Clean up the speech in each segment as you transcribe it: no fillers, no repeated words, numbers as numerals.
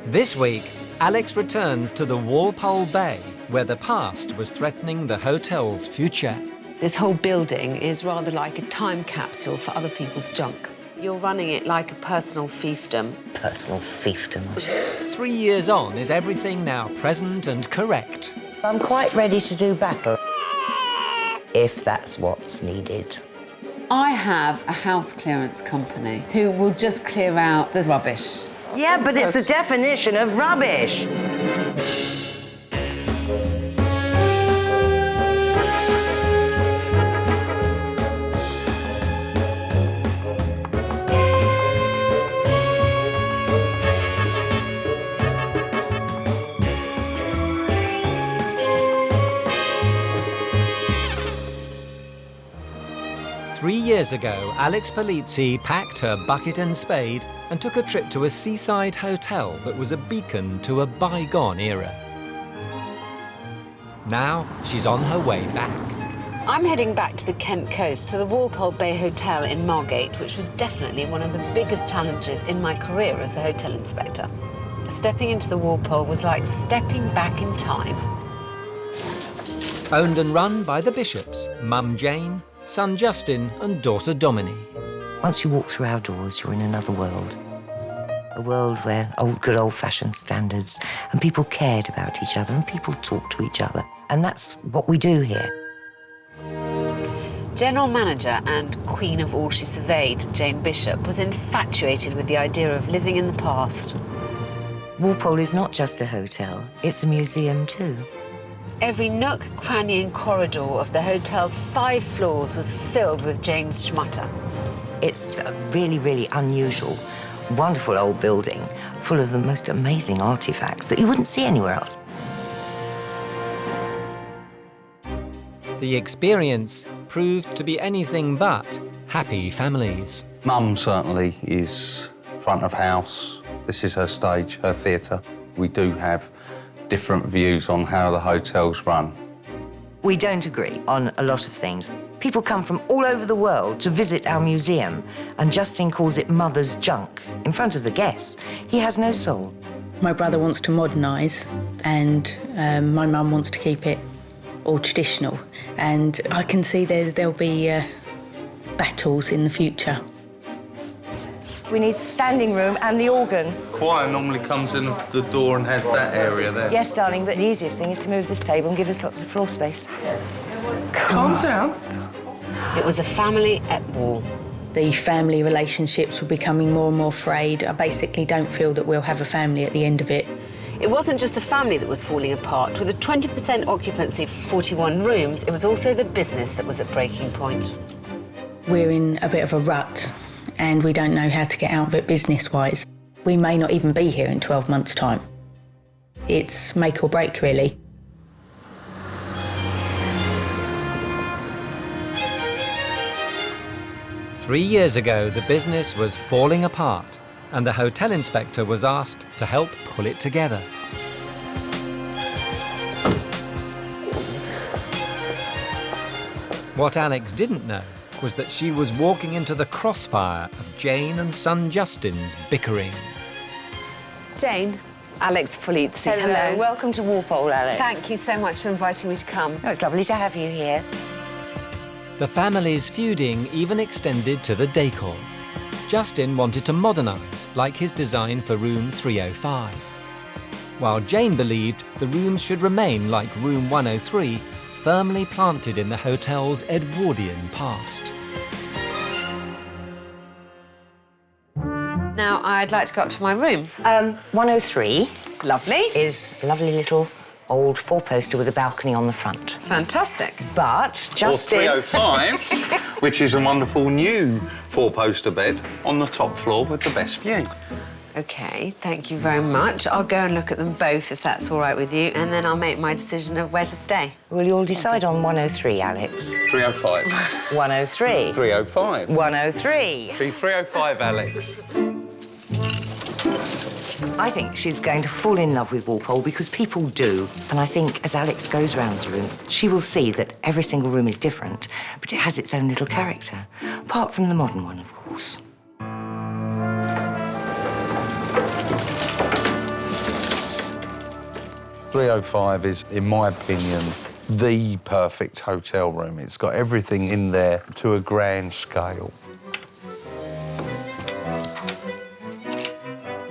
This week, Alex returns to the Walpole Bay, where the past was threatening the hotel's future. This whole building is rather like a time capsule for other people's junk. You're running it like a personal fiefdom. Personal fiefdom. 3 years on, is everything now present and correct? I'm quite ready to do battle, if that's what's needed. I have a house clearance company who will just clear out the rubbish. Yeah, but it's the definition of rubbish. Three years ago, Alex Polizzi packed her bucket and spade and took a trip to a seaside hotel that was a beacon to a bygone era. Now, she's on her way back. I'm heading back to the Kent coast, to the Walpole Bay Hotel in Margate, which was definitely one of the biggest challenges in my career as the hotel inspector. Stepping into the Walpole was like stepping back in time. Owned and run by the Bishops, Mum Jane, son Justin and daughter Dominique. Once you walk through our doors, you're in another world. A world where good old-fashioned standards and people cared about each other and people talked to each other. And that's what we do here. General manager and queen of all she surveyed, Jane Bishop, was infatuated with the idea of living in the past. Walpole is not just a hotel, it's a museum too. Every nook, cranny and corridor of the hotel's 5 floors was filled with Jane's schmutter. It's a really, really unusual, wonderful old building full of the most amazing artifacts that you wouldn't see anywhere else. The experience proved to be anything but happy families. Mum certainly is front of house. This is her stage, her theatre. We do have different views on how the hotel's run. We don't agree on a lot of things. People come from all over the world to visit our museum, and Justin calls it mother's junk in front of the guests. He has no soul. My brother wants to modernise, and my mum wants to keep it all traditional. And I can see there'll be battles in the future. We need standing room and the organ. Choir normally comes in the door and has that area there. Yes, darling, but the easiest thing is to move this table and give us lots of floor space. Calm down. It was a family at war. The family relationships were becoming more and more frayed. I basically don't feel that we'll have a family at the end of it. It wasn't just the family that was falling apart. With a 20% occupancy for 41 rooms, it was also the business that was at breaking point. We're in a bit of a rut, and we don't know how to get out of it business-wise. We may not even be here in 12 months' time. It's make or break, really. Three years ago, the business was falling apart, and the hotel inspector was asked to help pull it together. What Alex didn't know was that she was walking into the crossfire of Jane and son Justin's bickering. Jane, Alex Polizzi. Hello. Welcome to Walpole, Alex. Thank you so much for inviting me to come. Oh, it's lovely to have you here. The family's feuding even extended to the decor. Justin wanted to modernise, like his design for room 305. While Jane believed the rooms should remain like room 103, firmly planted in the hotel's Edwardian past. Now, I'd like to go up to my room. 103 Lovely. is a lovely little old four-poster with a balcony on the front. Fantastic. But Justin... Or 305, which is a wonderful new four-poster bed on the top floor with the best view. OK, thank you very much. I'll go and look at them both, if that's all right with you, and then I'll make my decision of where to stay. Will you all decide on 103, Alex? 305. 103. 305. 103. Be 305, Alex. I think she's going to fall in love with Walpole because people do. And I think as Alex goes round the room, she will see that every single room is different, but it has its own little character. Apart from the modern one, of course. 305 is, in my opinion, the perfect hotel room. It's got everything in there to a grand scale.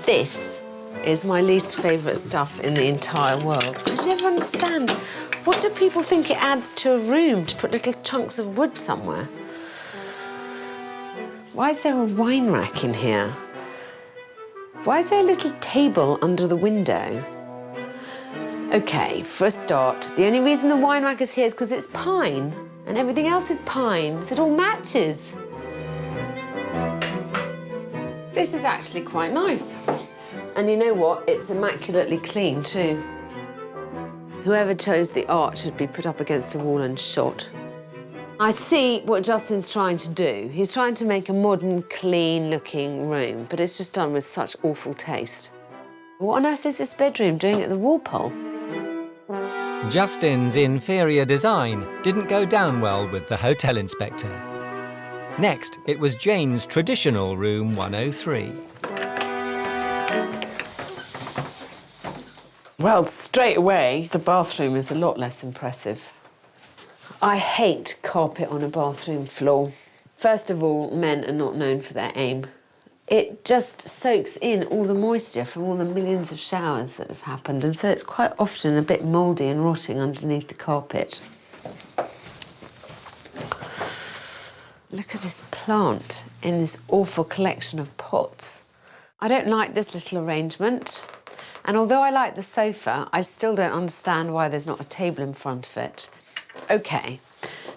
This is my least favourite stuff in the entire world. I never understand. What do people think it adds to a room to put little chunks of wood somewhere? Why is there a wine rack in here? Why is there a little table under the window? OK, for a start, the only reason the wine rack is here is because it's pine, and everything else is pine, so it all matches. This is actually quite nice. And you know what? It's immaculately clean, too. Whoever chose the art should be put up against a wall and shot. I see what Justin's trying to do. He's trying to make a modern, clean-looking room, but it's just done with such awful taste. What on earth is this bedroom doing at the Walpole? Justin's inferior design didn't go down well with the hotel inspector. Next, it was Jane's traditional room 103. Well, straight away, the bathroom is a lot less impressive. I hate carpet on a bathroom floor. First of all, men are not known for their aim. It just soaks in all the moisture from all the millions of showers that have happened, and so it's quite often a bit mouldy and rotting underneath the carpet. Look at this plant in this awful collection of pots. I don't like this little arrangement. And although I like the sofa, I still don't understand why there's not a table in front of it. OK,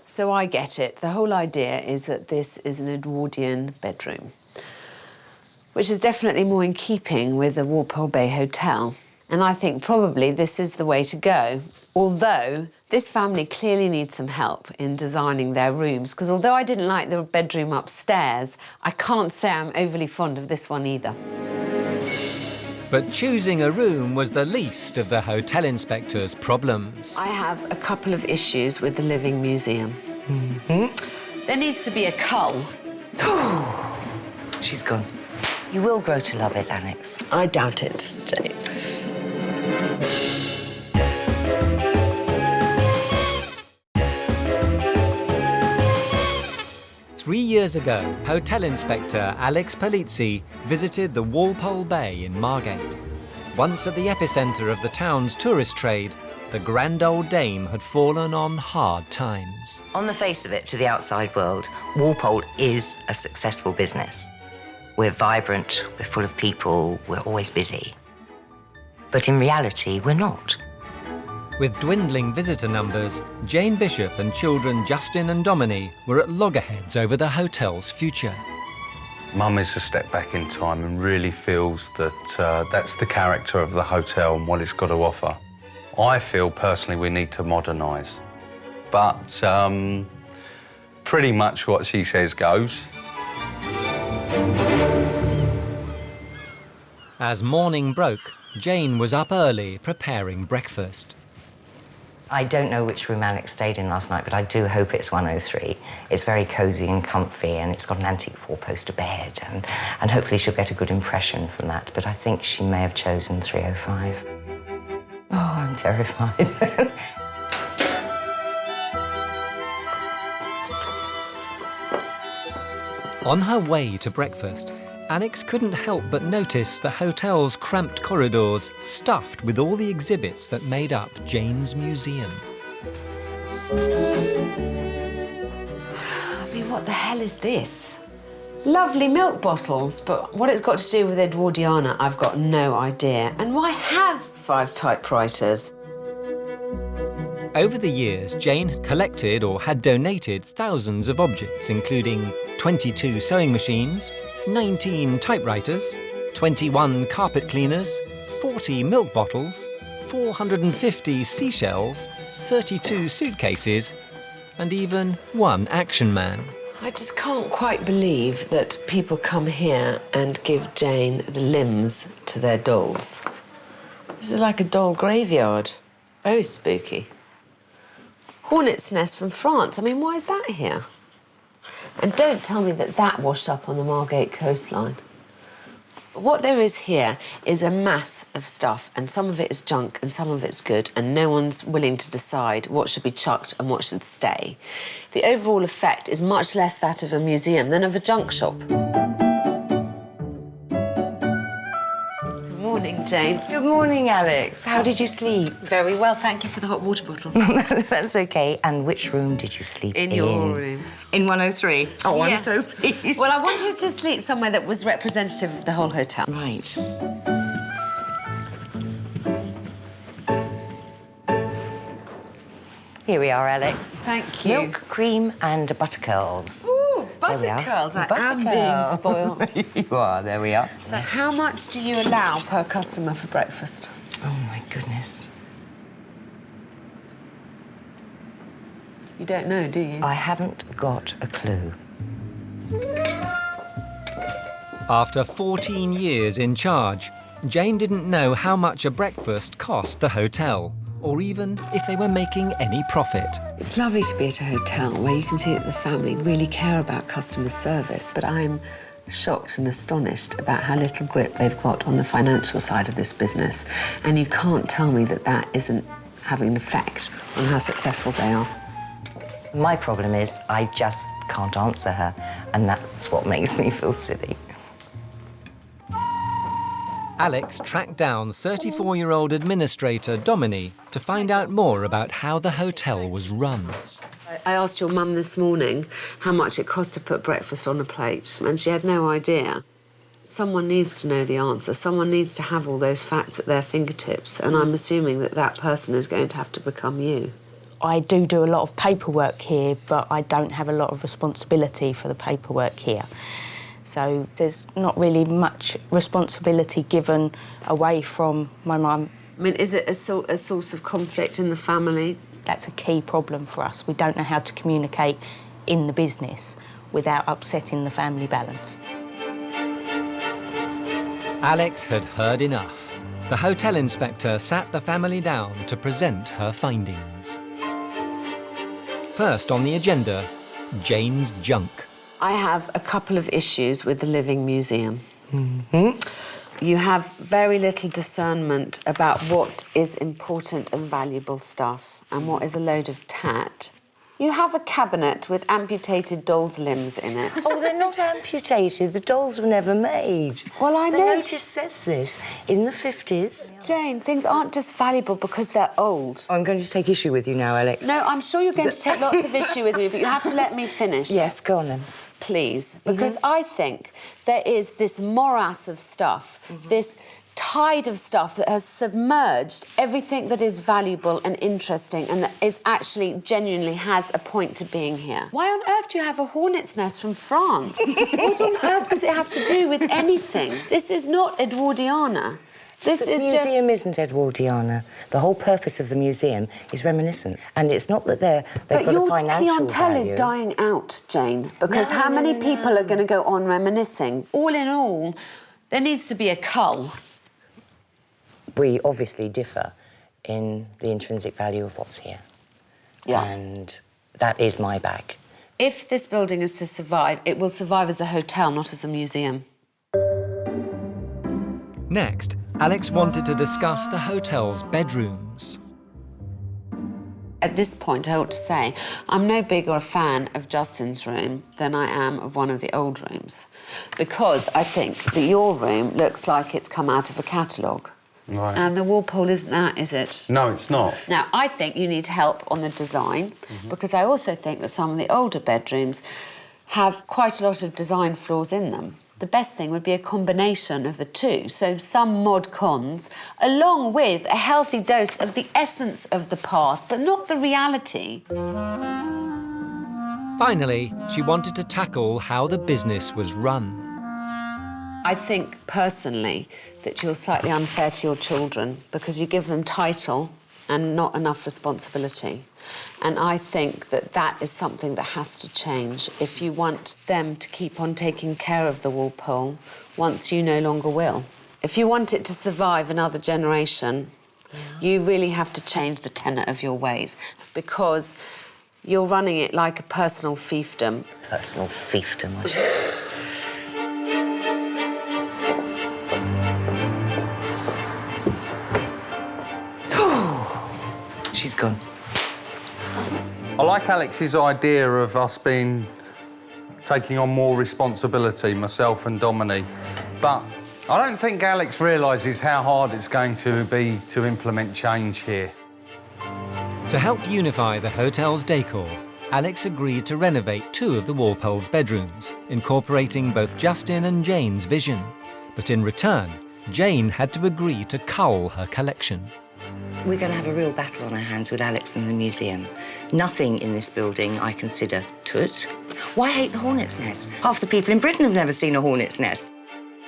so I get it. The whole idea is that this is an Edwardian bedroom, which is definitely more in keeping with the Walpole Bay Hotel. And I think probably this is the way to go. Although this family clearly needs some help in designing their rooms, because although I didn't like the bedroom upstairs, I can't say I'm overly fond of this one either. But choosing a room was the least of the hotel inspector's problems. I have a couple of issues with the Living Museum. There needs to be a cull. She's gone. You will grow to love it, Alex. I doubt it, Jane. 3 years ago, Hotel Inspector Alex Polizzi visited the Walpole Bay in Margate. Once at the epicentre of the town's tourist trade, the grand old dame had fallen on hard times. On the face of it, to the outside world, Walpole is a successful business. We're vibrant, we're full of people, we're always busy. But in reality, we're not. With dwindling visitor numbers, Jane Bishop and children Justin and Dominique were at loggerheads over the hotel's future. Mum is a step back in time and really feels that that's the character of the hotel and what it's got to offer. I feel personally we need to modernise, but pretty much what she says goes. As morning broke, Jane was up early preparing breakfast. I don't know which room Alex stayed in last night, but I do hope it's 103. It's very cosy and comfy, and it's got an antique four-poster bed, and hopefully she'll get a good impression from that. But I think she may have chosen 305. Oh, I'm terrified. On her way to breakfast, Alex couldn't help but notice the hotel's cramped corridors stuffed with all the exhibits that made up Jane's museum. I mean, what the hell is this? Lovely milk bottles, but what it's got to do with Edwardiana, I've got no idea. And why have 5 typewriters? Over the years, Jane collected or had donated thousands of objects, including 22 sewing machines, 19 typewriters, 21 carpet cleaners, 40 milk bottles, 450 seashells, 32 suitcases, and even 1 action man. I just can't quite believe that people come here and give Jane the limbs to their dolls. This is like a doll graveyard. Very spooky. Hornet's nest from France. I mean, why is that here? And don't tell me that that washed up on the Margate coastline. What there is here is a mass of stuff, and some of it is junk and some of it's good, and no one's willing to decide what should be chucked and what should stay. The overall effect is much less that of a museum than of a junk shop. Good morning, Jane. Good morning, Alex. How did you sleep? Very well, thank you for the hot water bottle. That's okay. And which room did you sleep in? In your room. In 103? Oh, Yes. I'm so pleased. Well, I wanted to sleep somewhere that was representative of the whole hotel. Right. Here we are, Alex. Thank you. Milk, cream and butter curls. Ooh, butter There we are. curls. I Butter am curls. being spoiled. You are, there we are. So how much do you allow per customer for breakfast? Oh, my goodness. You don't know, do you? I haven't got a clue. After 14 years in charge, Jane didn't know how much a breakfast cost the hotel, or even if they were making any profit. It's lovely to be at a hotel where you can see that the family really care about customer service, but I'm shocked and astonished about how little grip they've got on the financial side of this business. And you can't tell me that that isn't having an effect on how successful they are. My problem is I just can't answer her, and that's what makes me feel silly. Alex tracked down 34-year-old administrator Domini to find out more about how the hotel was run. I asked your mum this morning how much it cost to put breakfast on a plate, and she had no idea. Someone needs to know the answer. Someone needs to have all those facts at their fingertips, and I'm assuming that that person is going to have to become you. I do a lot of paperwork here, but I don't have a lot of responsibility for the paperwork here. So there's not really much responsibility given away from my mum. I mean, is it a source of conflict in the family? That's a key problem for us. We don't know how to communicate in the business without upsetting the family balance. Alex had heard enough. The hotel inspector sat the family down to present her findings. First on the agenda, Jane's junk. I have a couple of issues with the Living Museum. You have very little discernment about what is important and valuable stuff and what is a load of tat. You have a cabinet with amputated dolls' limbs in it. Oh, they're not amputated. The dolls were never made. Well, I The know. notice says this in the 50s. Jane, things aren't just valuable because they're old. I'm going to take issue with you now, Alex. No, I'm sure you're going to take lots of issue with me, but you have to let me finish. Yes, go on then. Please, because I think there is this morass of stuff, this tide of stuff that has submerged everything that is valuable and interesting and that is actually genuinely has a point to being here. Why on earth do you have a hornet's nest from France? What on earth does it have to do with anything? This is not Edwardiana. This The is museum isn't Edwardiana. The whole purpose of the museum is reminiscence. And it's not that they've got a financial your clientele value. is dying out, Jane, because how many people are going to go on reminiscing? All in all, there needs to be a cull. We obviously differ in the intrinsic value of what's here. Yeah. And that is my bag. If this building is to survive, it will survive as a hotel, not as a museum. Next, Alex wanted to discuss the hotel's bedrooms. At this point, I ought to say, I'm no bigger a fan of Justin's room than I am of one of the old rooms, because I think that your room looks like it's come out of a catalogue. Right. And the Walpole isn't that, is it? No, it's not. Now, I think you need help on the design, because I also think that some of the older bedrooms have quite a lot of design flaws in them. The best thing would be a combination of the two, so some mod cons, along with a healthy dose of the essence of the past, but not the reality. Finally, she wanted to tackle how the business was run. I think, personally, that you're slightly unfair to your children because you give them title and not enough responsibility. And I think that that is something that has to change if you want them to keep on taking care of the Walpole once you no longer will. If you want it to survive another generation, you really have to change the tenet of your ways because you're running it like a personal fiefdom. Personal fiefdom, I should. She's gone. I like Alex's idea of us taking on more responsibility, myself and Dominique, but I don't think Alex realises how hard it's going to be to implement change here. To help unify the hotel's decor, Alex agreed to renovate 2 of the Walpole's bedrooms, incorporating both Justin and Jane's vision. But in return, Jane had to agree to cull her collection. We're going to have a real battle on our hands with Alex and the museum. Nothing in this building I consider tut. Why hate the hornet's nest? Half the people in Britain have never seen a hornet's nest.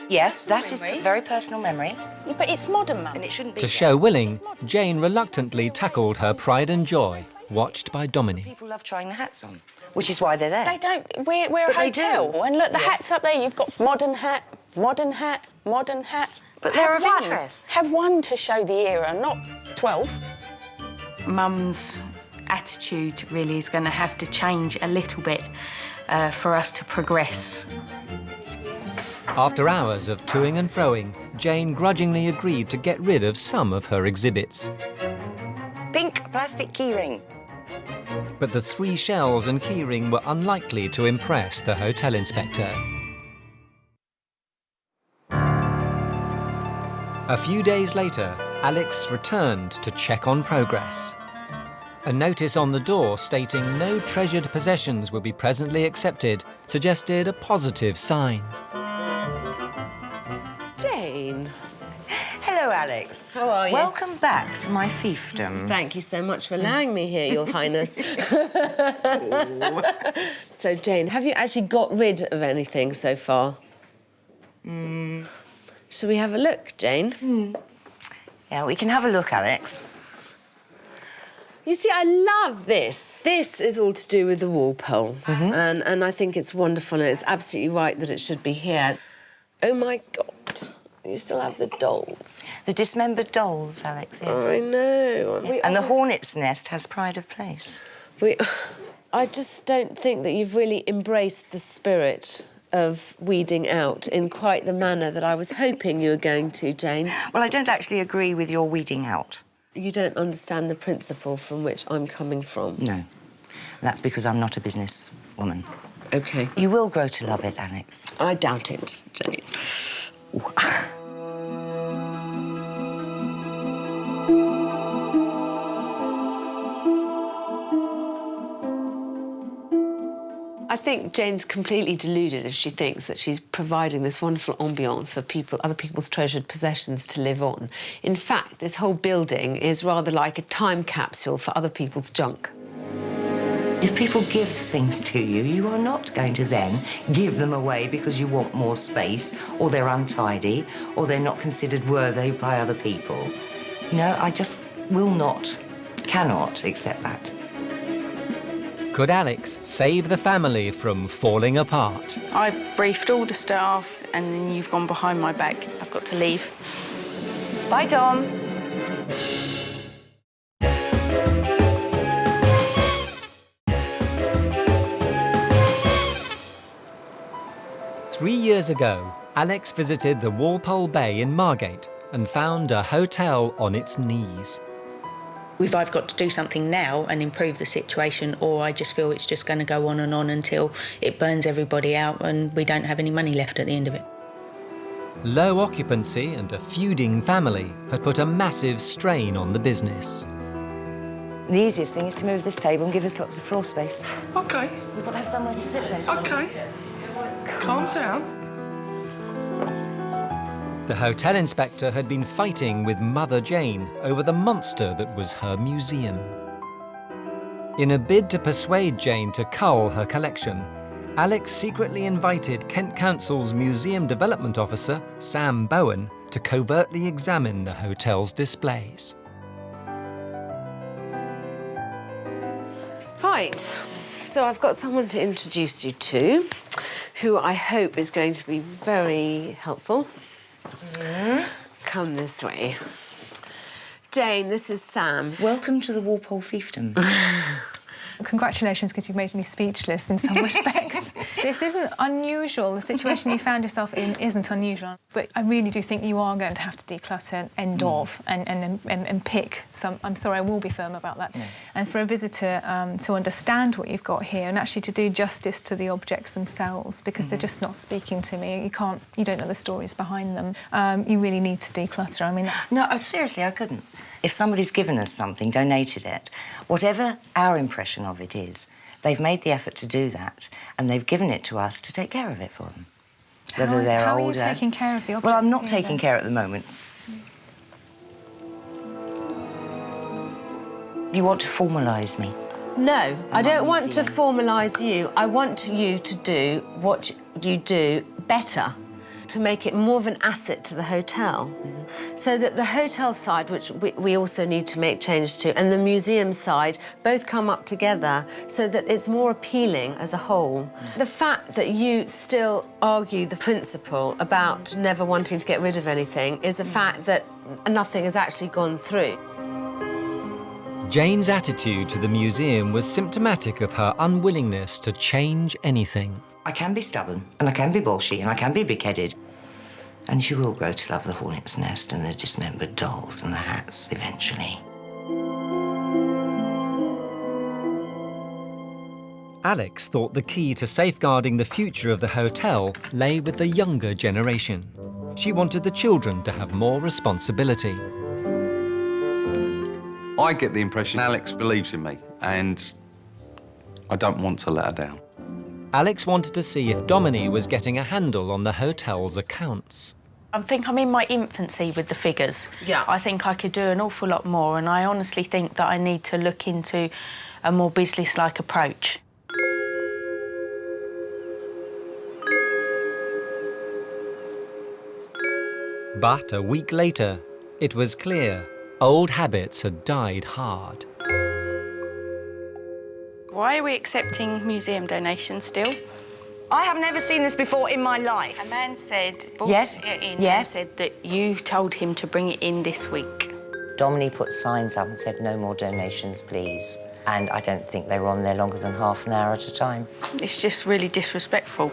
Yes, that is very personal memory. Yeah, but it's modern, Mum. And it shouldn't be. To show willing, Jane reluctantly tackled her pride and joy, watched by Dominique. People love trying the hats on, which is why they're there. They don't. We're But a they hotel. do. And look, the Yes. hats up there, you've got modern hat, modern hat, modern hat. But they're Have of one. interest. Have one to show the era, not 12. Mum's attitude really is going to have to change a little bit for us to progress. After hours of toing and froing, Jane grudgingly agreed to get rid of some of her exhibits. Pink plastic keyring. But the 3 shells and keyring were unlikely to impress the hotel inspector. A few days later, Alex returned to check on progress. A notice on the door stating no treasured possessions will be presently accepted suggested a positive sign. Jane. Hello, Alex. How are you? Welcome back to my fiefdom. Thank you so much for allowing me here, Your Highness. So, Jane, have you actually got rid of anything so far? Shall we have a look, Jane? Yeah, we can have a look, Alex. You see, I love this. This is all to do with the Walpole. And I think it's wonderful and it's absolutely right that it should be here. Oh, my God. You still have the dolls. The dismembered dolls, Alex, yes. I know. And the hornet's nest has pride of place. I just don't think that you've really embraced the spirit of weeding out in quite the manner that I was hoping you were going to, Jane. Well, I don't actually agree with your weeding out. You don't understand the principle from which I'm coming from. No. And that's because I'm not a businesswoman. OK. You will grow to love it, Alex. I doubt it, Jane. I think Jane's completely deluded if she thinks that she's providing this wonderful ambiance for other people's treasured possessions to live on. In fact, this whole building is rather like a time capsule for other people's junk. If people give things to you, you are not going to then give them away because you want more space, or they're untidy, or they're not considered worthy by other people. You know, I just cannot accept that. Could Alex save the family from falling apart? I briefed all the staff and then you've gone behind my back. I've got to leave. Bye, Dom. Three years ago, Alex visited the Walpole Bay in Margate and found a hotel on its knees. We've either got to do something now and improve the situation, or I just feel it's just going to go on until it burns everybody out and we don't have any money left at the end of it. Low occupancy and a feuding family had put a massive strain on the business. The easiest thing is to move this table and give us lots of floor space. OK, We've got to have somewhere to sit then. OK. Calm down. The hotel inspector had been fighting with Mother Jane over the monster that was her museum. In a bid to persuade Jane to cull her collection, Alex secretly invited Kent Council's museum development officer, Sam Bowen, to covertly examine the hotel's displays. Right, so I've got someone to introduce you to, who I hope is going to be very helpful. Come this way. Jane, this is Sam. Welcome to the Walpole fiefdom. Congratulations, because you've made me speechless in some respects. This isn't unusual. The situation you found yourself in isn't unusual. But I really do think you are going to have to declutter, end of, and pick some. I'm sorry, I will be firm about that. Yeah. And for a visitor to understand what you've got here and actually to do justice to the objects themselves, because they're just not speaking to me. You don't know the stories behind them. You really need to declutter. I mean... No, seriously, I couldn't. If somebody's given us something, donated it, whatever our impression of it is, they've made the effort to do that, and they've given it to us to take care of it for them. Whether they're how older... How are you taking care of the objects? Well, I'm not taking care at the moment. You want to formalise me? No, I don't want to formalise you. I want you to do what you do better, to make it more of an asset to the hotel. So that the hotel side, which we also need to make change to, and the museum side both come up together so that it's more appealing as a whole. The fact that you still argue the principle about never wanting to get rid of anything is the fact that nothing has actually gone through. Jane's attitude to the museum was symptomatic of her unwillingness to change anything. I can be stubborn, and I can be bolshy, and I can be big-headed. And she will grow to love the hornet's nest and the dismembered dolls and the hats eventually. Alex thought the key to safeguarding the future of the hotel lay with the younger generation. She wanted the children to have more responsibility. I get the impression Alex believes in me, and I don't want to let her down. Alex wanted to see if Domini was getting a handle on the hotel's accounts. I think I'm in my infancy with the figures. Yeah. I think I could do an awful lot more, and I honestly think that I need to look into a more business-like approach. But a week later, it was clear old habits had died hard. Why are we accepting museum donations still? I have never seen this before in my life. A man said, Yes, it in yes. and said that you told him to bring it in this week. Domini put signs up and said, no more donations, please. And I don't think they were on there longer than half an hour at a time. It's just really disrespectful.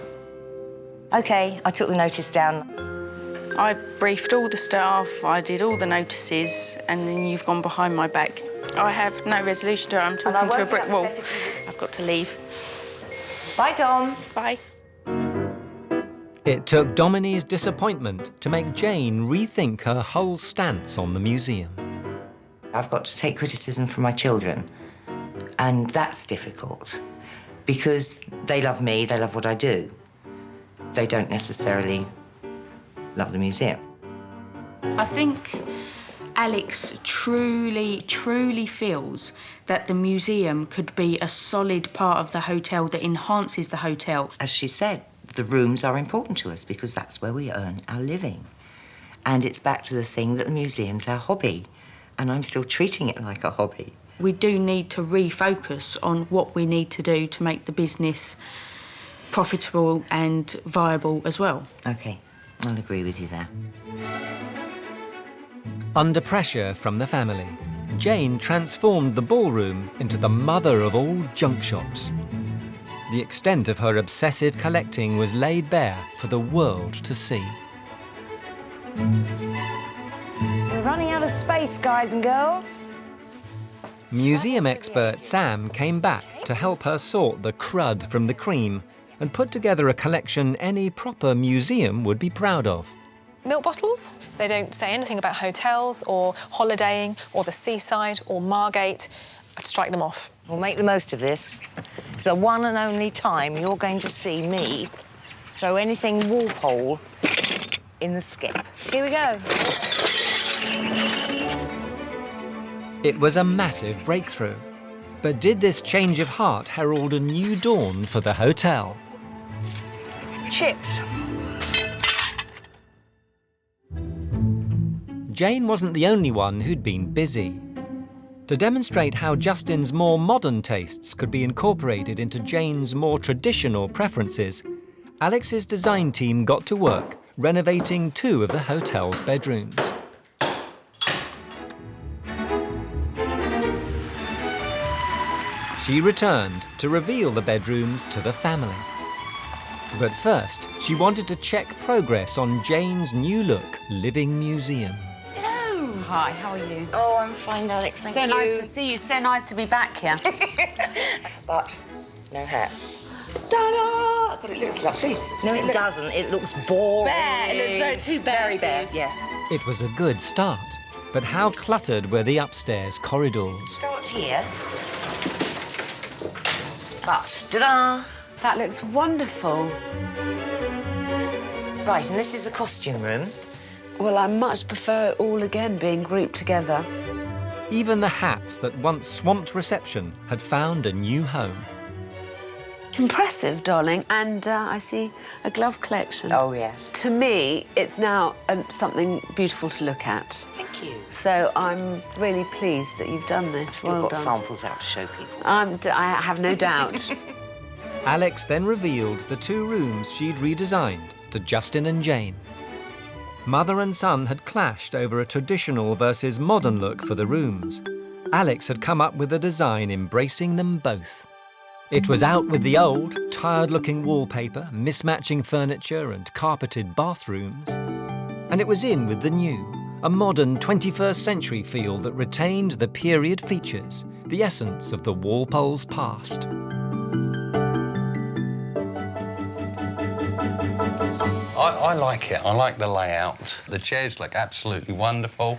OK, I took the notice down. I briefed all the staff, I did all the notices, and then you've gone behind my back. I have no resolution to it. I'm talking to a brick wall. I've got to leave. Bye, Dom. Bye. It took Domini's disappointment to make Jane rethink her whole stance on the museum. I've got to take criticism from my children, and that's difficult because they love me, they love what I do. They don't necessarily love the museum. I think Alex truly feels that the museum could be a solid part of the hotel that enhances the hotel. As she said, the rooms are important to us because that's where we earn our living. And it's back to the thing that the museum's our hobby, and I'm still treating it like a hobby. We do need to refocus on what we need to do to make the business profitable and viable as well. OK, I'll agree with you there. Under pressure from the family, Jane transformed the ballroom into the mother of all junk shops. The extent of her obsessive collecting was laid bare for the world to see. We're running out of space, guys and girls. Museum expert Sam came back to help her sort the crud from the cream and put together a collection any proper museum would be proud of. Milk bottles. They don't say anything about hotels or holidaying or the seaside or Margate. I'd strike them off. We'll make the most of this. It's the one and only time you're going to see me throw anything Walpole in the skip. Here we go. It was a massive breakthrough. But did this change of heart herald a new dawn for the hotel? Chips. Jane wasn't the only one who'd been busy. To demonstrate how Justin's more modern tastes could be incorporated into Jane's more traditional preferences, Alex's design team got to work renovating 2 of the hotel's bedrooms. She returned to reveal the bedrooms to the family. But first, she wanted to check progress on Jane's new look living museum. Hello. Hi, how are you? Oh, I'm fine, Alex. Thank So you. nice to see you. So nice to be back here. But no hats. Ta-da! God, it looks lovely. No, it doesn't. It looks boring. Bare. It looks very too bare. Very bare, yes. It was a good start, but how cluttered were the upstairs corridors? Start here. But, ta-da! That looks wonderful. Right, and this is the costume room. Well, I much prefer it all again being grouped together. Even the hats that once swamped reception had found a new home. Impressive, darling. And I see a glove collection. Oh, yes. To me, it's now something beautiful to look at. Thank you. So I'm really pleased that you've done this. Still Well got done. samples out to show people. I have no doubt. Alex then revealed the two rooms she'd redesigned to Justin and Jane. Mother and son had clashed over a traditional versus modern look for the rooms. Alex had come up with a design embracing them both. It was out with the old, tired-looking wallpaper, mismatching furniture and carpeted bathrooms. And it was in with the new, a modern 21st century feel that retained the period features, the essence of the Walpole's past. I like it. I like the layout. The chairs look absolutely wonderful.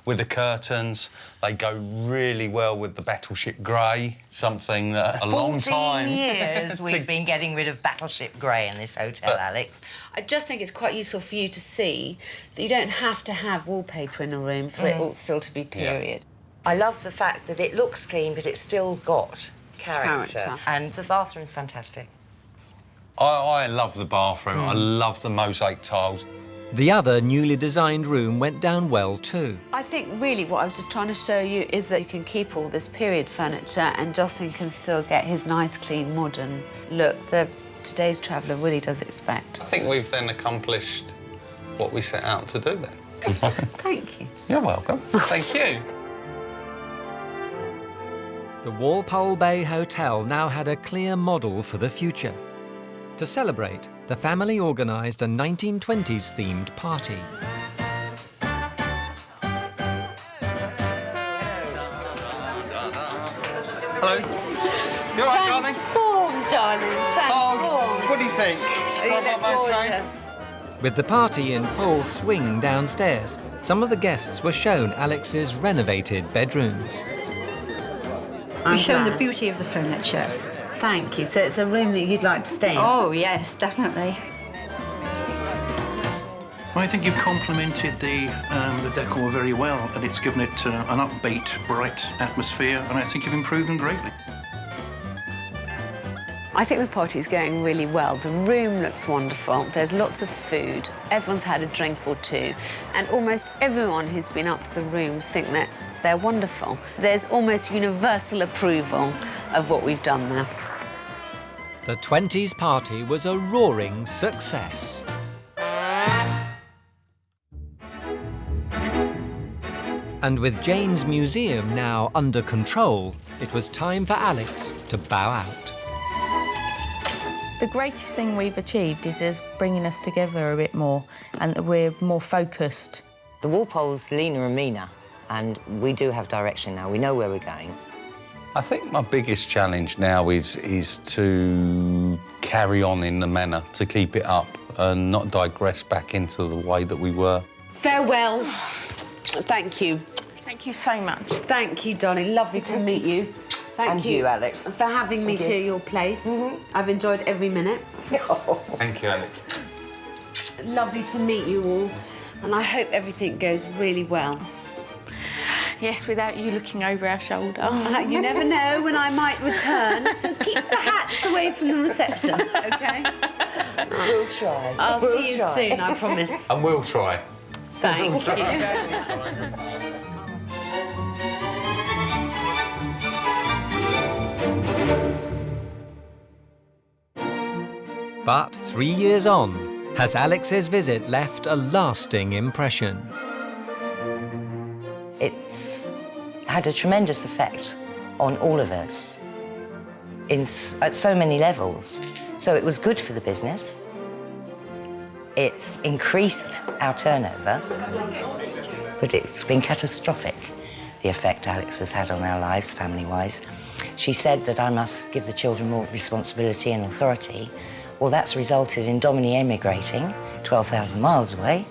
With the curtains, they go really well with the battleship grey, something that a long time... 14 years we've been getting rid of battleship grey in this hotel, Alex. I just think it's quite useful for you to see that you don't have to have wallpaper in a room for it all still to be period. I love the fact that it looks clean, but it's still got character. And the bathroom's fantastic. I love the bathroom. I love the mosaic tiles. The other newly designed room went down well too. I think really what I was just trying to show you is that you can keep all this period furniture and Justin can still get his nice, clean, modern look that today's traveller really does expect. I think we've then accomplished what we set out to do then. Thank you. You're welcome. Thank you. The Walpole Bay Hotel now had a clear model for the future. To celebrate, the family organised a 1920s-themed party. Hello. You all right, darling? Transformed, darling, transformed. What do you think? You look gorgeous. With the party in full swing downstairs, some of the guests were shown Alex's renovated bedrooms. We've shown the beauty of the furniture. Thank you. So it's a room that you'd like to stay in? Oh, yes, definitely. I think you've complemented the decor very well, and it's given it an upbeat, bright atmosphere, and I think you've improved them greatly. I think the party's going really well. The room looks wonderful. There's lots of food. Everyone's had a drink or two. And almost everyone who's been up to the rooms think that they're wonderful. There's almost universal approval of what we've done there. The 20s party was a roaring success. And with Jane's museum now under control, it was time for Alex to bow out. The greatest thing we've achieved is us bringing us together a bit more and that we're more focused. The Walpole's leaner and meaner, and we do have direction now. We know where we're going. I think my biggest challenge now is to carry on in the manner, to keep it up and not digress back into the way that we were. Farewell. Thank you. Thank you so much. Thank you, darling. Lovely to meet you. Thank you, Alex. For having me to your place. I've enjoyed every minute. Thank you, Alex. Lovely to meet you all. And I hope everything goes really well. Yes, without you looking over our shoulder. You never know when I might return, so keep the hats away from the reception, OK? We'll try. I'll see you soon, I promise. And we'll try. Thank you. But 3 years on, has Alex's visit left a lasting impression? It's had a tremendous effect on all of us. at so many levels. So it was good for the business. It's increased our turnover, but it's been catastrophic, the effect Alex has had on our lives, family-wise. She said that I must give the children more responsibility and authority. Well, that's resulted in Dominique emigrating 12,000 miles away,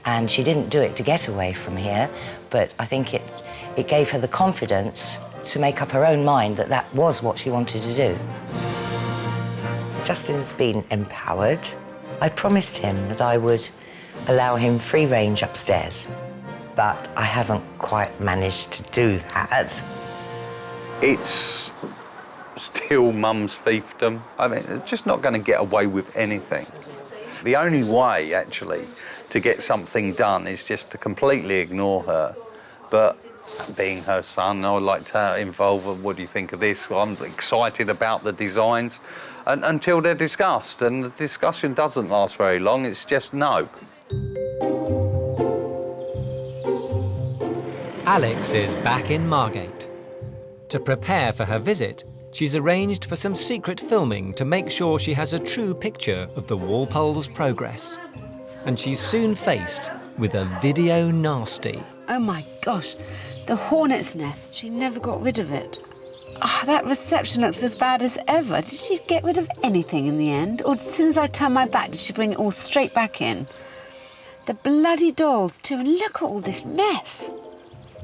and she didn't do it to get away from here, but I think it gave her the confidence to make up her own mind that that was what she wanted to do. Justin's been empowered. I promised him that I would allow him free range upstairs, but I haven't quite managed to do that. It's still mum's fiefdom. I mean, they're just not going to get away with anything. The only way, actually, to get something done is just to completely ignore her. But being her son, I would like to involve her. What do you think of this? Well, I'm excited about the designs until they're discussed. And the discussion doesn't last very long. It's just no. Alex is back in Margate. To prepare for her visit, she's arranged for some secret filming to make sure she has a true picture of the Walpole's progress. And she's soon faced with a video nasty. Oh my gosh, the hornet's nest, she never got rid of it. Oh, that reception looks as bad as ever. Did she get rid of anything in the end? Or as soon as I turned my back, did she bring it all straight back in? The bloody dolls too, and look at all this mess.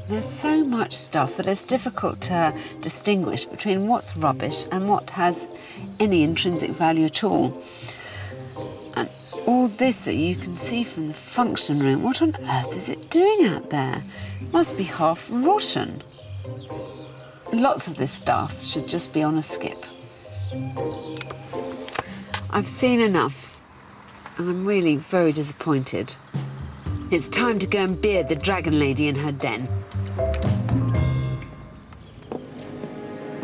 There's so much stuff that it's difficult to distinguish between what's rubbish and what has any intrinsic value at all. And all this that you can see from the function room, what on earth is it doing out there? It must be half rotten. Lots of this stuff should just be on a skip. I've seen enough, and I'm really very disappointed. It's time to go and beard the dragon lady in her den.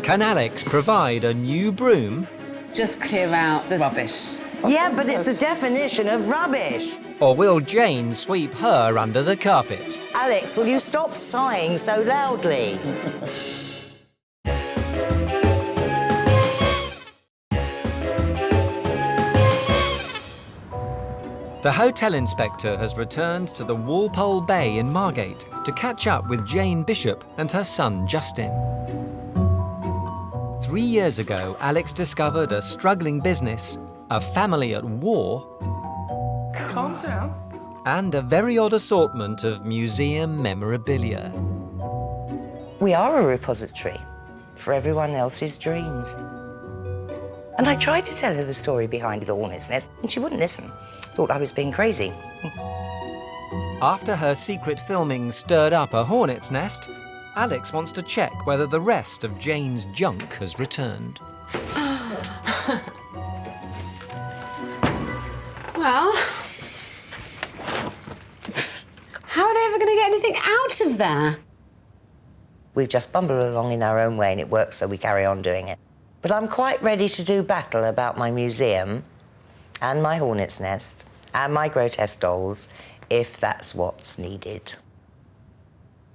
Can Alex provide a new broom? Just clear out the rubbish. Yeah, but it's the definition of rubbish. Or will Jane sweep her under the carpet? Alex, will you stop sighing so loudly? The hotel inspector has returned to the Walpole Bay in Margate to catch up with Jane Bishop and her son Justin. 3 years ago, Alex discovered a struggling business, a family at war, Calm down. and a very odd assortment of museum memorabilia. We are a repository for everyone else's dreams. And I tried to tell her the story behind the hornet's nest, and she wouldn't listen. Thought I was being crazy. After her secret filming stirred up a hornet's nest, Alex wants to check whether the rest of Jane's junk has returned. Well, how are they ever going to get anything out of there? We've just bumbled along in our own way, and it works, so we carry on doing it. But I'm quite ready to do battle about my museum and my hornet's nest and my grotesque dolls, if that's what's needed.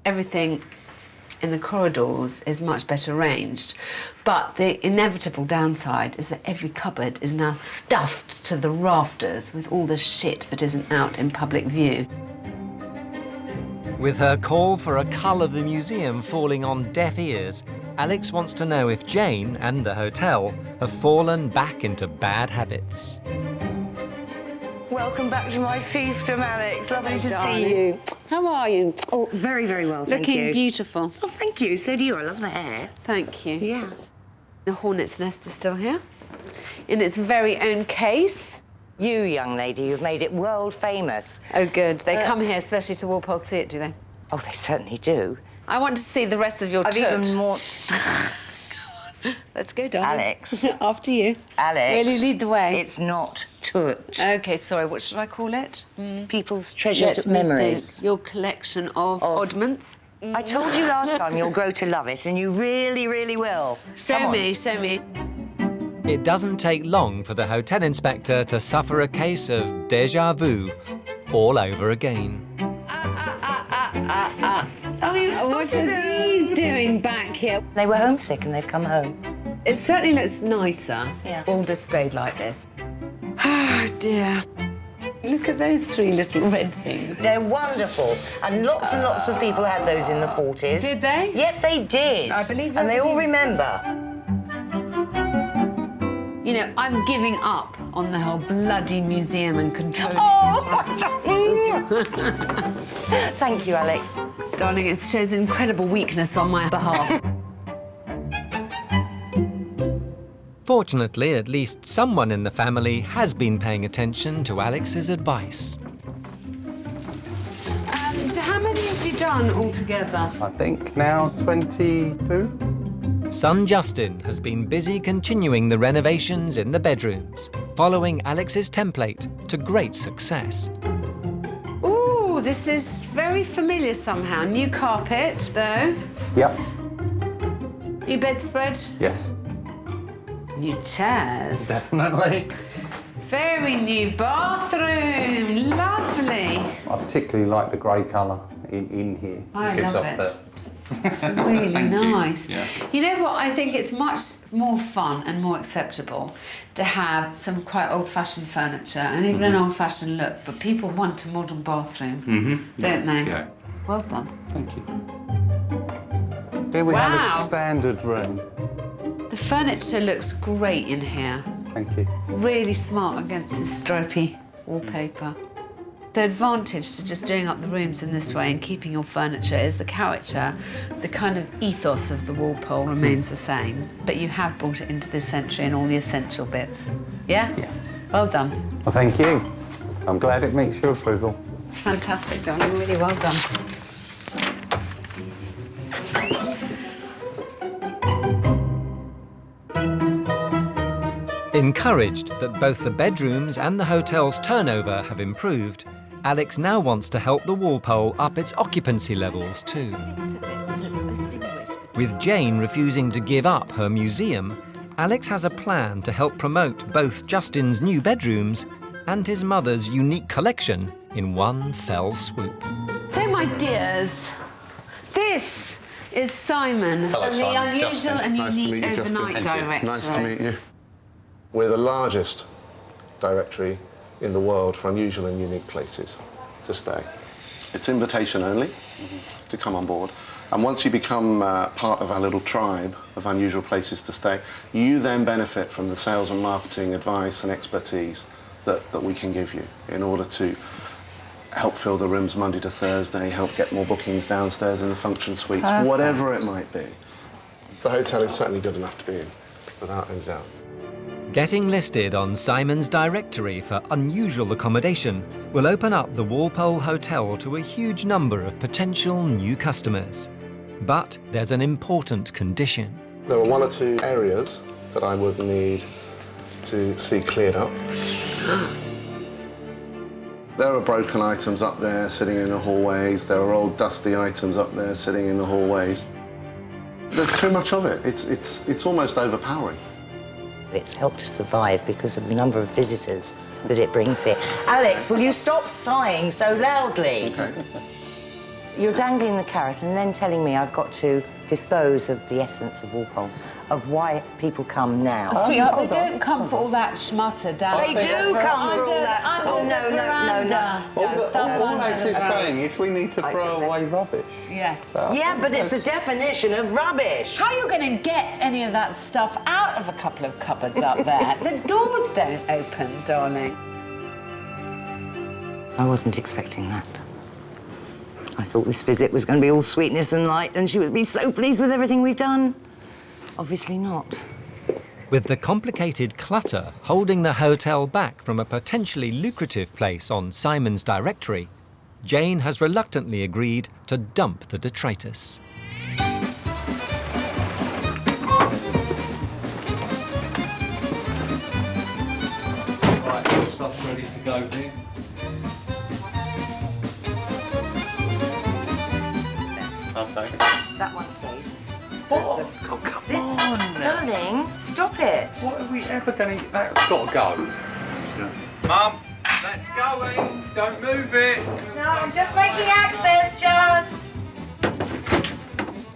Everything in the corridors is much better arranged, but the inevitable downside is that every cupboard is now stuffed to the rafters with all the shit that isn't out in public view. With her call for a cull of the museum falling on deaf ears, Alex wants to know if Jane and the hotel have fallen back into bad habits. Welcome back to my fiefdom, Alex. Lovely to darling. see you. How are you? Oh, very, very well, thank you. Looking beautiful. Oh, thank you. So do you. I love the hair. Thank you. Yeah. The hornet's nest is still here, in its very own case. You, young lady, you've made it world famous. Oh, good. They come here especially to Walpole to see it, do they? Oh, they certainly do. I want to see the rest of your I've toot. even more... Let's go, darling. Alex. After you. Alex. Really lead the way. It's not toot. OK, sorry, what should I call it? People's treasured Let me memories. think. Your collection of oddments. I told you last time you'll grow to love it, and you really, really will. Show me, show me. It doesn't take long for the hotel inspector to suffer a case of déjà vu all over again. Oh, you What spotted are them. these doing back here? They were homesick and they've come home. It certainly looks nicer, Yeah. all displayed like this. Oh, dear. Look at those 3 little red things. They're wonderful. And lots of people had those in the 40s. Did they? Yes, they did. I believe And they all everything. remember. You know, I'm giving up on the whole bloody museum and controlling. Thank you, Alex. Darling, it shows incredible weakness on my behalf. Fortunately, at least someone in the family has been paying attention to Alex's advice. So how many have you done altogether? I think now 22. Son Justin has been busy continuing the renovations in the bedrooms, following Alex's template to great success. Ooh, this is very familiar somehow. New carpet, though. Yep. New bedspread. Yes. New chairs. Definitely. Very new bathroom. Lovely. I particularly like the grey colour in here. I Gives love off it. It's really Thank you. nice. Yeah. You know what? I think it's much more fun and more acceptable to have some quite old-fashioned furniture and even an old-fashioned look, but people want a modern bathroom, don't they? Yeah. Well done. Thank you. Here we have a standard room. The furniture looks great in here. Thank you. Really smart against this stripy wallpaper. The advantage to just doing up the rooms in this way and keeping your furniture is the character, the kind of ethos of the Walpole remains the same, but you have brought it into this century and all the essential bits. Yeah? Yeah. Well done. Well, thank you. I'm glad it meets your approval. It's fantastic, darling. Really well done. Encouraged that both the bedrooms and the hotel's turnover have improved, Alex now wants to help the Walpole up its occupancy levels too. With Jane refusing to give up her museum, Alex has a plan to help promote both Justin's new bedrooms and his mother's unique collection in one fell swoop. So, my dears, this is Simon Hello, from Simon. the Unusual Justin. and Nice to Unique meet you, Justin. Overnight Thank you. Directory. Nice to meet you. We're the largest directory in the world for unusual and unique places to stay. It's invitation only to come on board. And once you become part of our little tribe of unusual places to stay, you then benefit from the sales and marketing advice and expertise that we can give you in order to help fill the rooms Monday to Thursday, help get more bookings downstairs in the function suites, whatever it might be. The hotel is certainly good enough to be in, without any doubt. Getting listed on Simon's directory for unusual accommodation will open up the Walpole Hotel to a huge number of potential new customers. But there's an important condition. There are 1 or 2 areas that I would need to see cleared up. There are broken items up there sitting in the hallways. There are old dusty items up there sitting in the hallways. There's too much of it. It's almost overpowering. It's helped to survive because of the number of visitors that it brings here. Alex, will you stop sighing so loudly? Okay. You're dangling the carrot and then telling me I've got to dispose of the essence of Walpole, of why people come now. Sweetheart, they don't come for all that schmutter, darling. They do come for all that. Oh, no. All Alex is saying is we need to throw away rubbish. Yes. Yeah, but it's a definition of rubbish. How are you going to get any of that stuff out of a couple of cupboards up there? The doors don't open, darling. I wasn't expecting that. I thought this visit was going to be all sweetness and light and she would be so pleased with everything we've done. Obviously not. With the complicated clutter holding the hotel back from a potentially lucrative place on Simon's directory, Jane has reluctantly agreed to dump the detritus. Right, your stuff's ready to go, Dean. Okay. That one stays. What? Oh, come on. Darling, stop it. What are we ever going to... That's got to go. Mum, let's go, eh? Don't move it. No, I'm just making access, just.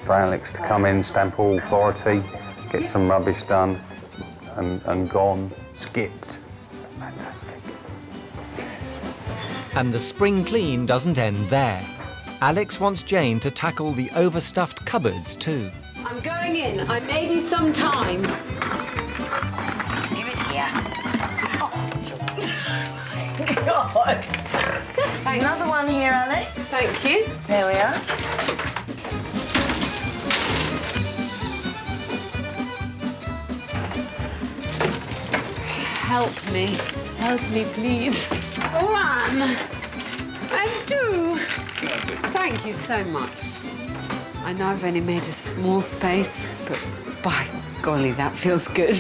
For Alex to come in, stamp all authority, get some rubbish done and gone, skipped. Fantastic. And the spring clean doesn't end there. Alex wants Jane to tackle the overstuffed cupboards too. I'm going in. I may be some time. Let's give it here. God. There's another one here, Alex. Thank you. There we are. Help me. Help me, please. One and two. Thank you so much. I know I've only made a small space, but by golly, that feels good.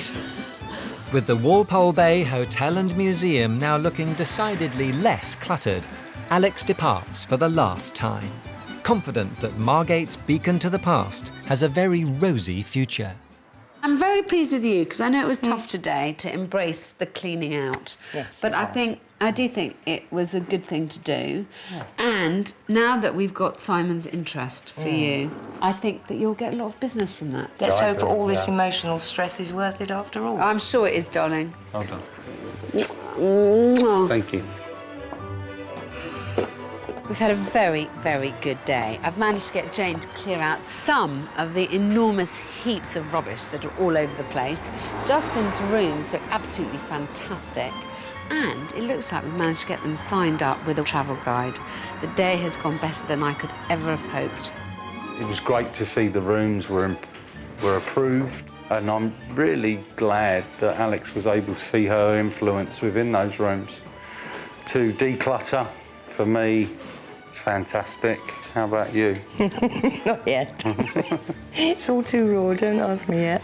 With the Walpole Bay Hotel and Museum now looking decidedly less cluttered, Alex departs for the last time, confident that Margate's beacon to the past has a very rosy future. I'm very pleased with you, because I know it was tough today to embrace the cleaning out. Yes, but it I do think it was a good thing to do. Yeah. And now that we've got Simon's interest for you, I think that you'll get a lot of business from that. Let's hope all this emotional stress is worth it after all. I'm sure it is, darling. Well done. Mwah. Thank you. We've had a very, very good day. I've managed to get Jane to clear out some of the enormous heaps of rubbish that are all over the place. Justin's rooms look absolutely fantastic. And it looks like we've managed to get them signed up with a travel guide. The day has gone better than I could ever have hoped. It was great to see the rooms were approved, and I'm really glad that Alex was able to see her influence within those rooms. To declutter, for me, it's fantastic. How about you? Not yet. It's all too raw, don't ask me yet.